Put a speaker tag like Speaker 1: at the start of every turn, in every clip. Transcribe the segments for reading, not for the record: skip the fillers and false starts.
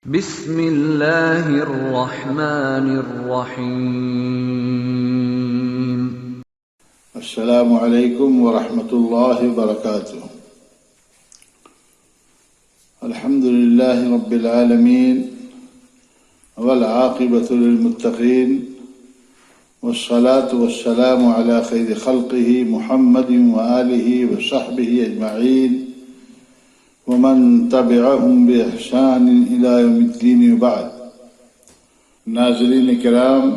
Speaker 1: بسم اللہ الرحمن الرحیم۔
Speaker 2: السلام علیکم ورحمۃ اللہ وبرکاتہ۔ الحمد للہ رب العالمین والعاقبۃ للمتقین والصلاة والسلام علی خیر خلقہ محمد وآلہ وصحبہ اجمعین ومن تبعهم بإحسان إلى يوم الدین وبعد۔ ناظرین کرام،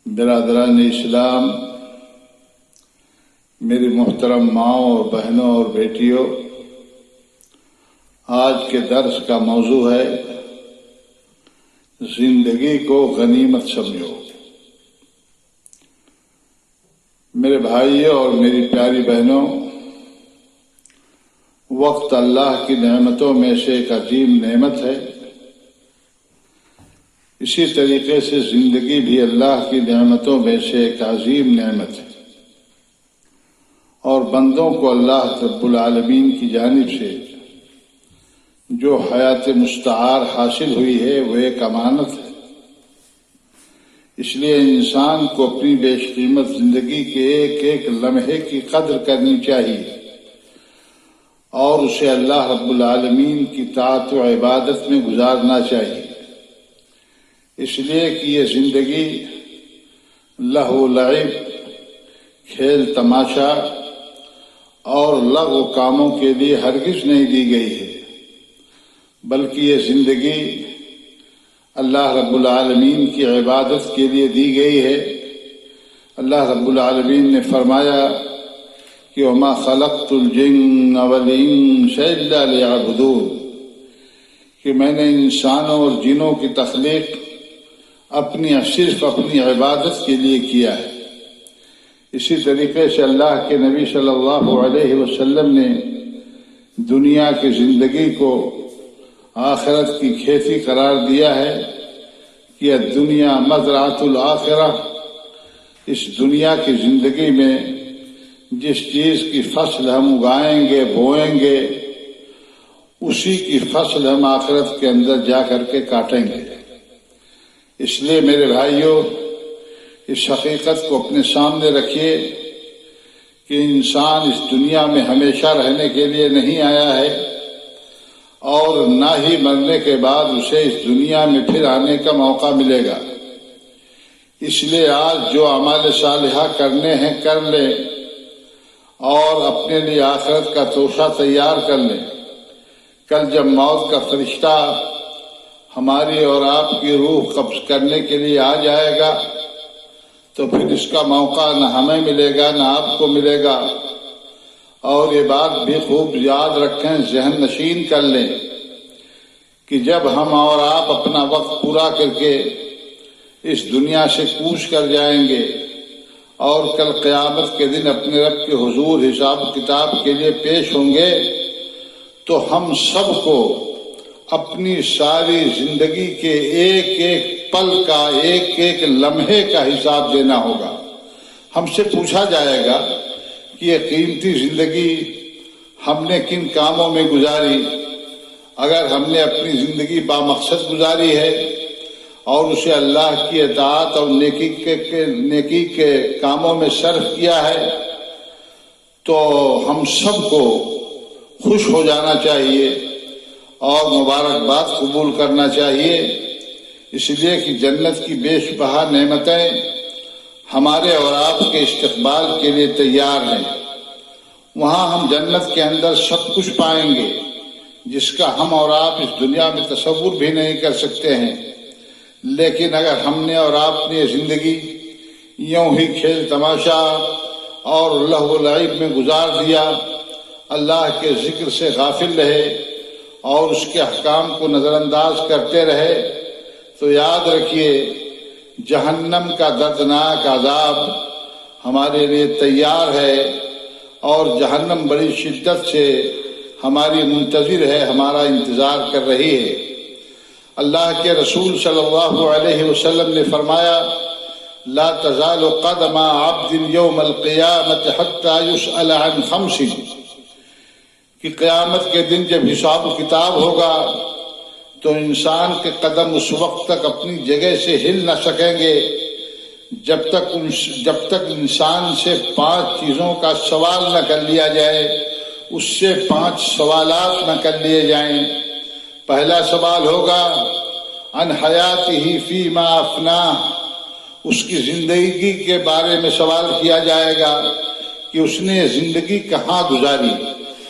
Speaker 2: برادران اسلام، میری محترم ماؤں اور بہنوں اور بیٹیوں، آج کے درس کا موضوع ہے زندگی کو غنیمت سمجھو۔ میرے بھائیوں اور میری پیاری بہنوں، وقت اللہ کی نعمتوں میں سے ایک عظیم نعمت ہے۔ اسی طریقے سے زندگی بھی اللہ کی نعمتوں میں سے ایک عظیم نعمت ہے، اور بندوں کو اللہ رب العالمین کی جانب سے جو حیات مستعار حاصل ہوئی ہے وہ ایک امانت ہے۔ اس لیے انسان کو اپنی بیش قیمت زندگی کے ایک ایک لمحے کی قدر کرنی چاہیے، اور اسے اللہ رب العالمین کی طاعت و عبادت میں گزارنا چاہیے، اس لیے کہ یہ زندگی لہو و لعب، کھیل تماشا اور لغو کاموں کے لیے ہرگز نہیں دی گئی ہے، بلکہ یہ زندگی اللہ رب العالمین کی عبادت کے لیے دی گئی ہے۔ اللہ رب العالمین نے فرمایا کہ وَمَا خَلَقْتُ الْجِنَّ وَالْإِنسَ إِلَّا لِيَعْبُدُونِ، کہ میں نے انسانوں اور جنوں کی تخلیق صرف اپنی عبادت کے لیے کیا ہے۔ اسی طریقے سے اللہ کے نبی صلی اللہ علیہ وسلم نے دنیا کی زندگی کو آخرت کی کھیتی قرار دیا ہے کہ الدنیا مزرعۃ الآخرہ، اس دنیا کی زندگی میں جس چیز کی فصل ہم اگائیں گے بوئیں گے، اسی کی فصل ہم آخرت کے اندر جا کر کے کاٹیں گے۔ اس لیے میرے بھائیوں، اس حقیقت کو اپنے سامنے رکھیے کہ انسان اس دنیا میں ہمیشہ رہنے کے لیے نہیں آیا ہے، اور نہ ہی مرنے کے بعد اسے اس دنیا میں پھر آنے کا موقع ملے گا۔ اس لیے آج جو اعمال صالحہ کرنے ہیں کر لیں، اور اپنے لیے آخرت کا توشہ تیار کر لیں۔ کل جب موت کا فرشتہ ہماری اور آپ کی روح قبض کرنے کے لیے آ جائے گا تو پھر اس کا موقع نہ ہمیں ملے گا نہ آپ کو ملے گا۔ اور یہ بات بھی خوب یاد رکھیں، ذہن نشین کر لیں کہ جب ہم اور آپ اپنا وقت پورا کر کے اس دنیا سے کوچ کر جائیں گے اور کل قیامت کے دن اپنے رب کے حضور حساب کتاب کے لیے پیش ہوں گے، تو ہم سب کو اپنی ساری زندگی کے ایک ایک پل کا، ایک ایک لمحے کا حساب دینا ہوگا۔ ہم سے پوچھا جائے گا کہ یہ قیمتی زندگی ہم نے کن کاموں میں گزاری۔ اگر ہم نے اپنی زندگی بامقصد گزاری ہے اور اسے اللہ کی اطاعت اور نیکی کے کاموں میں صرف کیا ہے، تو ہم سب کو خوش ہو جانا چاہیے اور مبارکباد قبول کرنا چاہیے، اس لیے کہ جنت کی بیش بہا نعمتیں ہمارے اور آپ کے استقبال کے لیے تیار ہیں۔ وہاں ہم جنت کے اندر سب کچھ پائیں گے جس کا ہم اور آپ اس دنیا میں تصور بھی نہیں کر سکتے ہیں، لیکن اگر ہم نے اور آپ نے زندگی یوں ہی کھیل تماشا اور لہو و لعب میں گزار دیا، اللہ کے ذکر سے غافل رہے اور اس کے احکام کو نظر انداز کرتے رہے، تو یاد رکھیے جہنم کا دردناک عذاب ہمارے لیے تیار ہے، اور جہنم بڑی شدت سے ہماری منتظر ہے، ہمارا انتظار کر رہی ہے۔ اللہ کے رسول صلی اللہ علیہ وسلم نے فرمایا لا تزال قدم عبد یوم القیامت حتی یسأل عن خمس، کہ قیامت کے دن جب حساب و کتاب ہوگا تو انسان کے قدم اس وقت تک اپنی جگہ سے ہل نہ سکیں گے جب تک انسان سے 5 چیزوں کا سوال نہ کر لیا جائے، اس سے 5 سوالات نہ کر لیے جائیں۔ پہلا سوال ہوگا عن حیاتہ فیما افناہ، اس کی زندگی کے بارے میں سوال کیا جائے گا کہ اس نے زندگی کہاں گزاری۔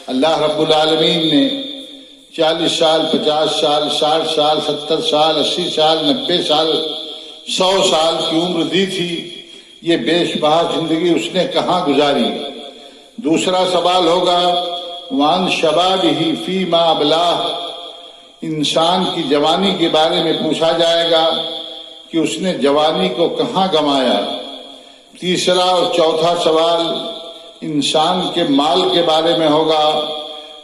Speaker 2: اللہ رب العالمین نے 40 سال، 50 سال، 60 سال، 70 سال، 80 سال، 90 سال، 100 سال کی عمر دی تھی، یہ بیش بہا زندگی اس نے کہاں گزاری۔ دوسرا سوال ہوگا وعن شبابہ فیما ابلاہ، انسان کی جوانی کے بارے میں پوچھا جائے گا کہ اس نے جوانی کو کہاں گنوایا۔ تیسرا اور چوتھا سوال انسان کے مال کے بارے میں ہوگا،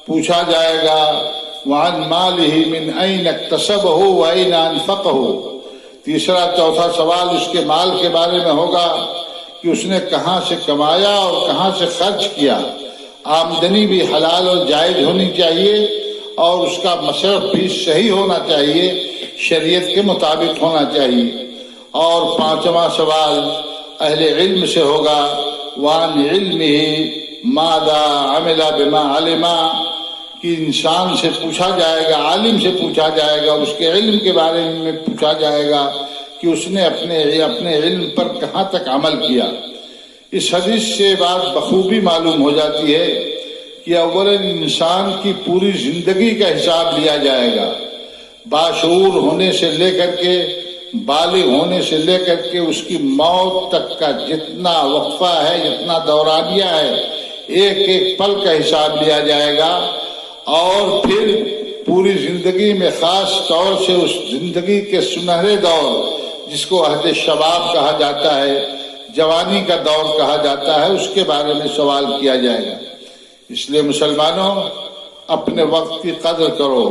Speaker 2: پوچھا جائے گا وعن مالہ من این اکتسبہ وین انفقہ، تیسرا چوتھا سوال اس کے مال کے بارے میں ہوگا کہ اس نے کہاں سے کمایا اور کہاں سے خرچ کیا۔ آمدنی بھی حلال اور جائز ہونی چاہیے اور اس کا مصرف بھی صحیح ہونا چاہیے، شریعت کے مطابق ہونا چاہیے۔ اور 5واں سوال اہل علم سے ہوگا وعن علمہ ماذا عمل بما علم، کہ انسان سے پوچھا جائے گا، عالم سے پوچھا جائے گا، اس کے علم کے بارے میں پوچھا جائے گا کہ اس نے اپنے علم پر کہاں تک عمل کیا۔ اس حدیث سے بات بخوبی معلوم ہو جاتی ہے کہ اولاً انسان کی پوری زندگی کا حساب لیا جائے گا، باشعور ہونے سے لے کر کے بالغ ہونے سے لے کر کے اس کی موت تک کا جتنا وقفہ ہے، جتنا دورانیہ ہے، ایک ایک پل کا حساب لیا جائے گا۔ اور پھر پوری زندگی میں خاص طور سے اس زندگی کے سنہرے دور جس کو عہد شباب کہا جاتا ہے، جوانی کا دور کہا جاتا ہے، اس کے بارے میں سوال کیا جائے گا۔ اس لیے مسلمانوں اپنے وقت کی قدر کرو،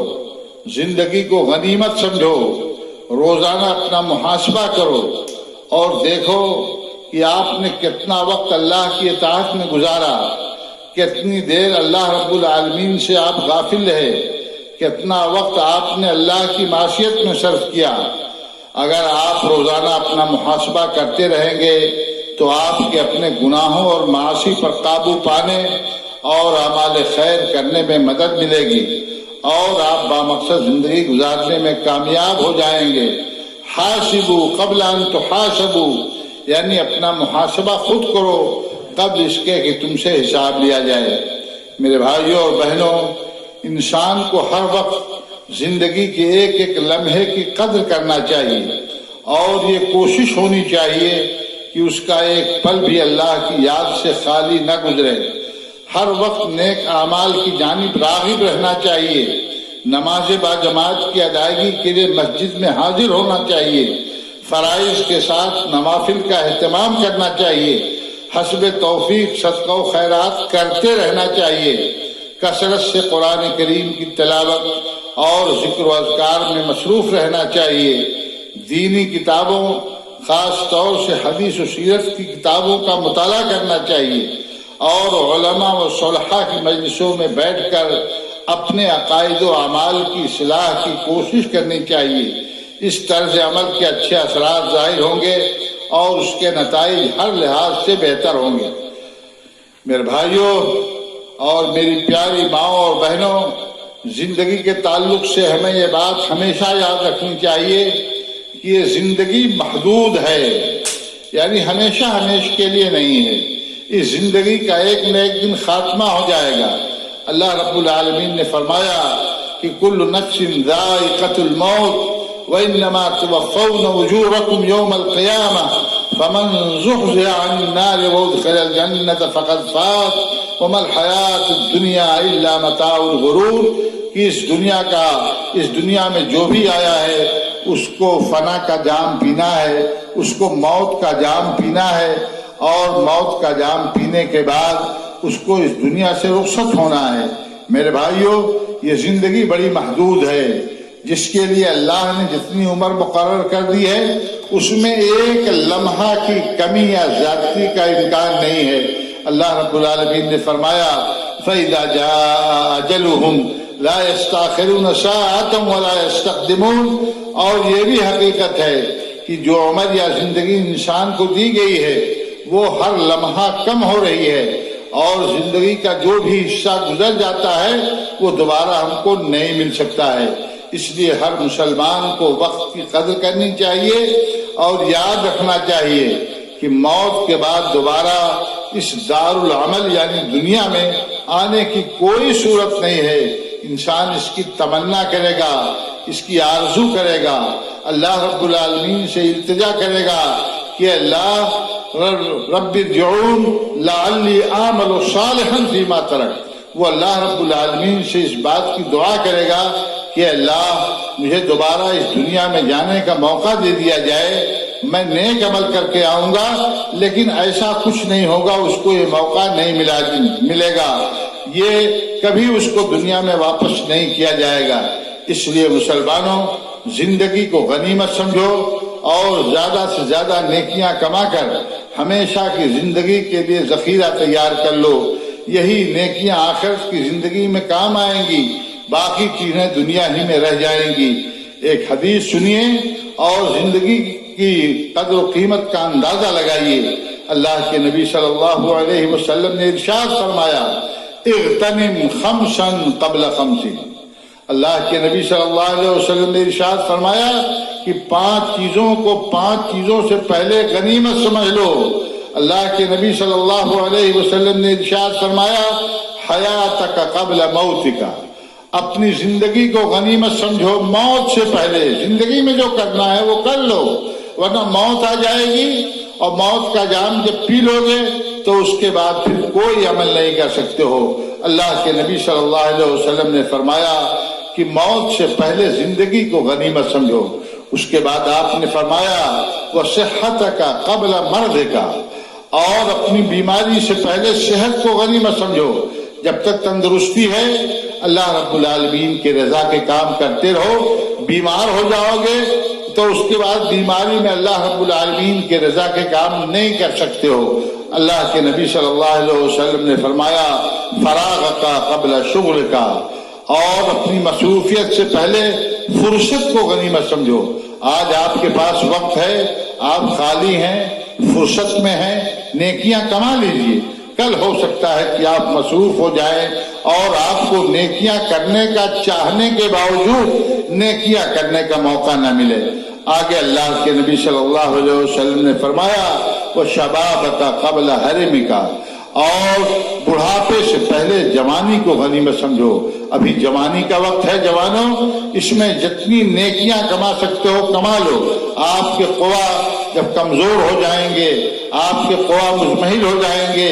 Speaker 2: زندگی کو غنیمت سمجھو، روزانہ اپنا محاسبہ کرو اور دیکھو کہ آپ نے کتنا وقت اللہ کی اطاعت میں گزارا، کتنی دیر اللہ رب العالمین سے آپ غافل رہے، کتنا وقت آپ نے اللہ کی معصیت میں صرف کیا۔ اگر آپ روزانہ اپنا محاسبہ کرتے رہیں گے تو آپ کے اپنے گناہوں اور معاصی پر قابو پانے اور اعمال خیر کرنے میں مدد ملے گی اور آپ بامقصد زندگی گزارنے میں کامیاب ہو جائیں گے۔ حاسبوا قبل ان تحاسبوا، یعنی اپنا محاسبہ خود کرو قبل اس کے کہ تم سے حساب لیا جائے۔ میرے بھائیوں اور بہنوں، انسان کو ہر وقت زندگی کے ایک ایک لمحے کی قدر کرنا چاہیے اور یہ کوشش ہونی چاہیے کہ اس کا ایک پل بھی اللہ کی یاد سے خالی نہ گزرے۔ ہر وقت نیک اعمال کی جانب راغب رہنا چاہیے، نماز باجماعت کی ادائیگی کے لیے مسجد میں حاضر ہونا چاہیے، فرائض کے ساتھ نوافل کا اہتمام کرنا چاہیے، حسب توفیق صدقہ و خیرات کرتے رہنا چاہیے، کثرت سے قرآن کریم کی تلاوت اور ذکر و اذکار میں مصروف رہنا چاہیے، دینی کتابوں خاص طور سے حدیث و سیرت کی کتابوں کا مطالعہ کرنا چاہیے اور علماء و صلحاء کی مجلسوں میں بیٹھ کر اپنے عقائد و اعمال کی اصلاح کی کوشش کرنی چاہیے۔ اس طرز عمل کے اچھے اثرات ظاہر ہوں گے اور اس کے نتائج ہر لحاظ سے بہتر ہوں گے۔ میرے بھائیوں اور میری پیاری ماؤں اور بہنوں، زندگی کے تعلق سے ہمیں یہ بات ہمیشہ یاد رکھنی چاہیے کہ یہ زندگی محدود ہے، یعنی ہمیشہ ہمیشہ کے لیے نہیں ہے۔ اس زندگی کا ایک نہ ایک دن خاتمہ ہو جائے گا۔ اللہ رب العالمین نے فرمایا کہ کل نفس ذائقۃ الموت وانما توفون اجورکم یوم القیامہ فمن زحزح عن النار وادخل الجنۃ فقد فاز وما الحیاۃ الدنیا الا متاع الغرور، کہ اس دنیا میں جو بھی آیا ہے اس کو فنا کا جام پینا ہے، اس کو موت کا جام پینا ہے اور موت کا جام پینے کے بعد اس کو اس دنیا سے رخصت ہونا ہے۔ میرے بھائیوں، یہ زندگی بڑی محدود ہے، جس کے لیے اللہ نے جتنی عمر مقرر کر دی ہے اس میں ایک لمحہ کی کمی یا زیادتی کا امکان نہیں ہے۔ اللہ رب العالمین نے فرمایا فَإِذَا جَاءَ أَجَلُهُمْ لَا يَسْتَأْخِرُونَ سَاعَةً وَلَا يَسْتَقْدِمُونَ۔ اور یہ بھی حقیقت ہے کہ جو عمر یا زندگی انسان کو دی گئی ہے وہ ہر لمحہ کم ہو رہی ہے، اور زندگی کا جو بھی حصہ گزر جاتا ہے وہ دوبارہ ہم کو نہیں مل سکتا ہے۔ اس لیے ہر مسلمان کو وقت کی قدر کرنی چاہیے اور یاد رکھنا چاہیے کہ موت کے بعد دوبارہ اس دار العمل یعنی دنیا میں آنے کی کوئی صورت نہیں ہے۔ انسان اس کی تمنا کرے گا، اس کی آرزو کرے گا، اللہ رب العالمین سے التجا کرے گا کہ اللہ رب ارجعون لعلی اعمل صالحا فیما ترکت۔ وہ اللہ رب العالمین سے اس بات کی دعا کرے گا کہ اللہ مجھے دوبارہ اس دنیا میں جانے کا موقع دے دیا جائے، میں نیک عمل کر کے آؤں گا، لیکن ایسا کچھ نہیں ہوگا، اس کو یہ موقع نہیں ملے گا، یہ کبھی اس کو دنیا میں واپس نہیں کیا جائے گا۔ اس لیے مسلمانوں، زندگی کو غنیمت سمجھو اور زیادہ سے زیادہ نیکیاں کما کر ہمیشہ کی زندگی کے لیے ذخیرہ تیار کر لو۔ یہی نیکیاں آخرت کی زندگی میں کام آئیں گی، باقی چیزیں دنیا ہی میں رہ جائیں گی۔ ایک حدیث سنیے اور زندگی کی قدر و قیمت کا اندازہ لگائیے۔ اللہ کے نبی صلی اللہ علیہ وسلم نے ارشاد فرمایا، اغتنم خمسا قبل خمس۔ اللہ کے نبی صلی اللہ علیہ وسلم نے ارشاد فرمایا کہ 5 چیزوں کو 5 چیزوں سے پہلے غنیمت سمجھ لو۔ اللہ کے نبی صلی اللہ علیہ وسلم نے ارشاد فرمایا، حیاتک قبل موتک، اپنی زندگی کو غنیمت سمجھو موت سے پہلے۔ زندگی میں جو کرنا ہے وہ کر لو، ورنہ موت آ جائے گی اور موت کا جام جب پی لو گے تو اس کے بعد پھر کوئی عمل نہیں کر سکتے ہو۔ اللہ کے نبی صلی اللہ علیہ وسلم نے فرمایا کہ موت سے پہلے زندگی کو غنیمت سمجھو۔ اس کے بعد آپ نے فرمایا وصحتک قبل مرضک، اور اپنی بیماری سے پہلے صحت کو غنیمت سمجھو۔ جب تک تندرستی ہے اللہ رب العالمین کے رضا کے کام کرتے رہو، بیمار ہو جاؤ گے تو اس کے بعد بیماری میں اللہ رب العالمین کے رضا کے کام نہیں کر سکتے ہو۔ اللہ کے نبی صلی اللہ علیہ وسلم نے فرمایا فراغک قبل شغلک، اور اپنی مصروفیت سے پہلے فرصت کو غنیمت سمجھو۔ آج آپ کے پاس وقت ہے، آپ خالی ہیں، فرصت میں ہیں، نیکیاں کما لیجیے۔ کل ہو سکتا ہے کہ آپ مصروف ہو جائیں اور آپ کو نیکیاں کرنے کا چاہنے کے باوجود نیکیاں کرنے کا موقع نہ ملے۔ آگے اللہ کے نبی صلی اللہ علیہ وسلم نے فرمایا وشبابک قبل حرمک، اور بڑھاپے سے پہلے جوانی کو غنیمت سمجھو۔ ابھی جوانی کا وقت ہے جوانوں، اس میں جتنی نیکیاں کما سکتے ہو کما لو۔ آپ کے قوا جب کمزور ہو جائیں گے، آپ کے قوا مزمحل ہو جائیں گے،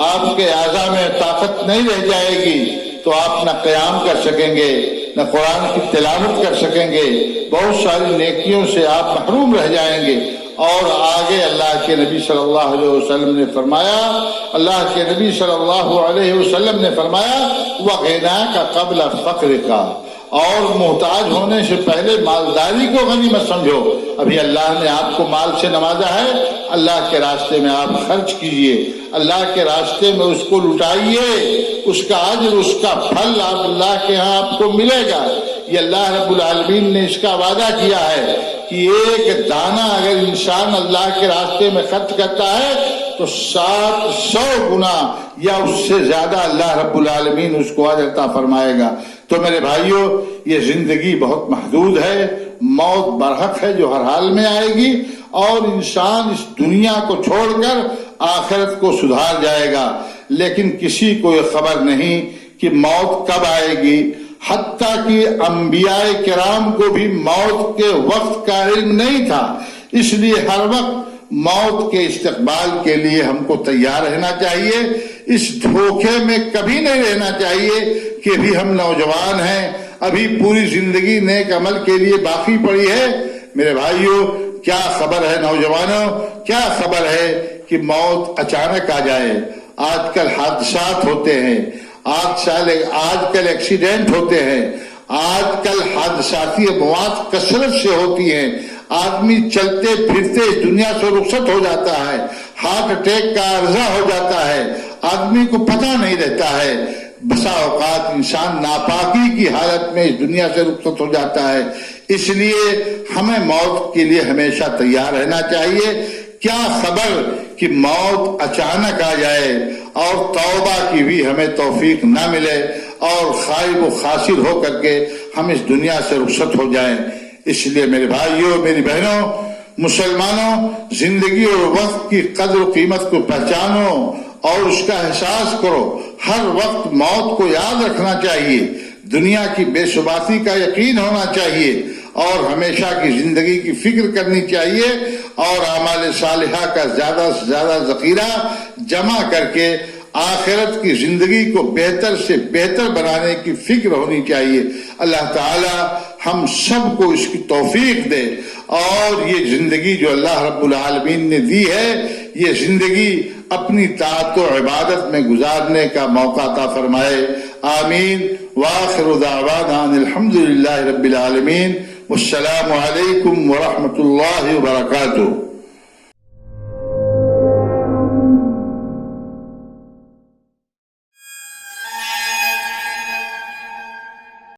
Speaker 2: آپ کے اعزہ میں طاقت نہیں رہ جائے گی تو آپ نہ قیام کر سکیں گے، نہ قرآن کی تلاوت کر سکیں گے، بہت ساری نیکیوں سے آپ محروم رہ جائیں گے۔ اور آگے اللہ کے نبی صلی اللہ علیہ وسلم نے فرمایا، اللہ کے نبی صلی اللہ علیہ وسلم نے فرمایا وَغِنَاكَ قَبْلَ فَقْرِكَ، اور محتاج ہونے سے پہلے مالداری کو غنیمت سمجھو۔ ابھی اللہ نے آپ کو مال سے نوازا ہے، اللہ کے راستے میں آپ خرچ کیجئے، اللہ کے راستے میں اس کو لٹائیے، اس کا اجر، اس کا پھل آپ اللہ کے ہاں آپ کو ملے گا۔ یہ اللہ رب العالمین نے اس کا وعدہ کیا ہے کہ ایک دانہ اگر انسان اللہ کے راستے میں خرچ کرتا ہے تو 700 گنا یا اس سے زیادہ اللہ رب العالمین اس کو اجر عطا فرمائے گا۔ تو میرے بھائیوں، یہ زندگی بہت محدود ہے، موت برحق ہے جو ہر حال میں آئے گی، اور انسان اس دنیا کو چھوڑ کر آخرت کو سدھار جائے گا، لیکن کسی کو یہ خبر نہیں کہ موت کب آئے گی۔ حتیٰ کہ انبیاء کرام کو بھی موت کے وقت کا علم نہیں تھا، اس لیے ہر وقت موت کے استقبال کے لیے ہم کو تیار رہنا چاہیے۔ اس دھوکے میں کبھی نہیں رہنا چاہیے کہ ابھی ہم نوجوان ہیں، ابھی پوری زندگی نیک عمل کے لیے باقی پڑی ہے۔ میرے بھائیوں، کیا خبر ہے نوجوانوں، کیا خبر ہے کہ موت اچانک آ جائے۔ آج کل حادثات ہوتے ہیں، آج کل ایکسیڈنٹ ہوتے ہیں، آج کل حادثاتی مواد کثرت سے ہوتی ہیں، آدمی چلتے پھرتے اس دنیا سے رخصت ہو جاتا ہے، ہارٹ اٹیک کا عرضہ ہو جاتا ہے، آدمی کو پتہ نہیں رہتا ہے۔ بسا اوقات انسان ناپاکی کی حالت میں اس دنیا سے رخصت ہو جاتا ہے. اس لیے ہمیں موت کے لیے ہمیشہ تیار رہنا چاہیے. کیا خبر کہ موت اچانک آ جائے اور توبہ کی بھی ہمیں توفیق نہ ملے اور خائب و خاسر ہو کر کے ہم اس دنیا سے رخصت ہو جائیں. اس لیے میرے بھائیوں، میری بہنوں، مسلمانوں، زندگی اور وقت کی قدر و قیمت کو پہچانو اور اس کا احساس کرو. ہر وقت موت کو یاد رکھنا چاہیے. دنیا کی بے ثباتی کا یقین ہونا چاہیے اور ہمیشہ کی زندگی کی فکر کرنی چاہیے اور اعمال صالحہ کا زیادہ سے زیادہ ذخیرہ جمع کر کے آخرت کی زندگی کو بہتر سے بہتر بنانے کی فکر ہونی چاہیے. اللہ تعالی ہم سب کو اس کی توفیق دے اور یہ زندگی جو اللہ رب العالمین نے دی ہے، یہ زندگی اپنی طاعت و عبادت میں گزارنے کا موقع عطا فرمائے. آمین. وآخر دعوانا ان الحمد للہ رب العالمین. والسلام علیکم ورحمۃ اللہ وبرکاتہ.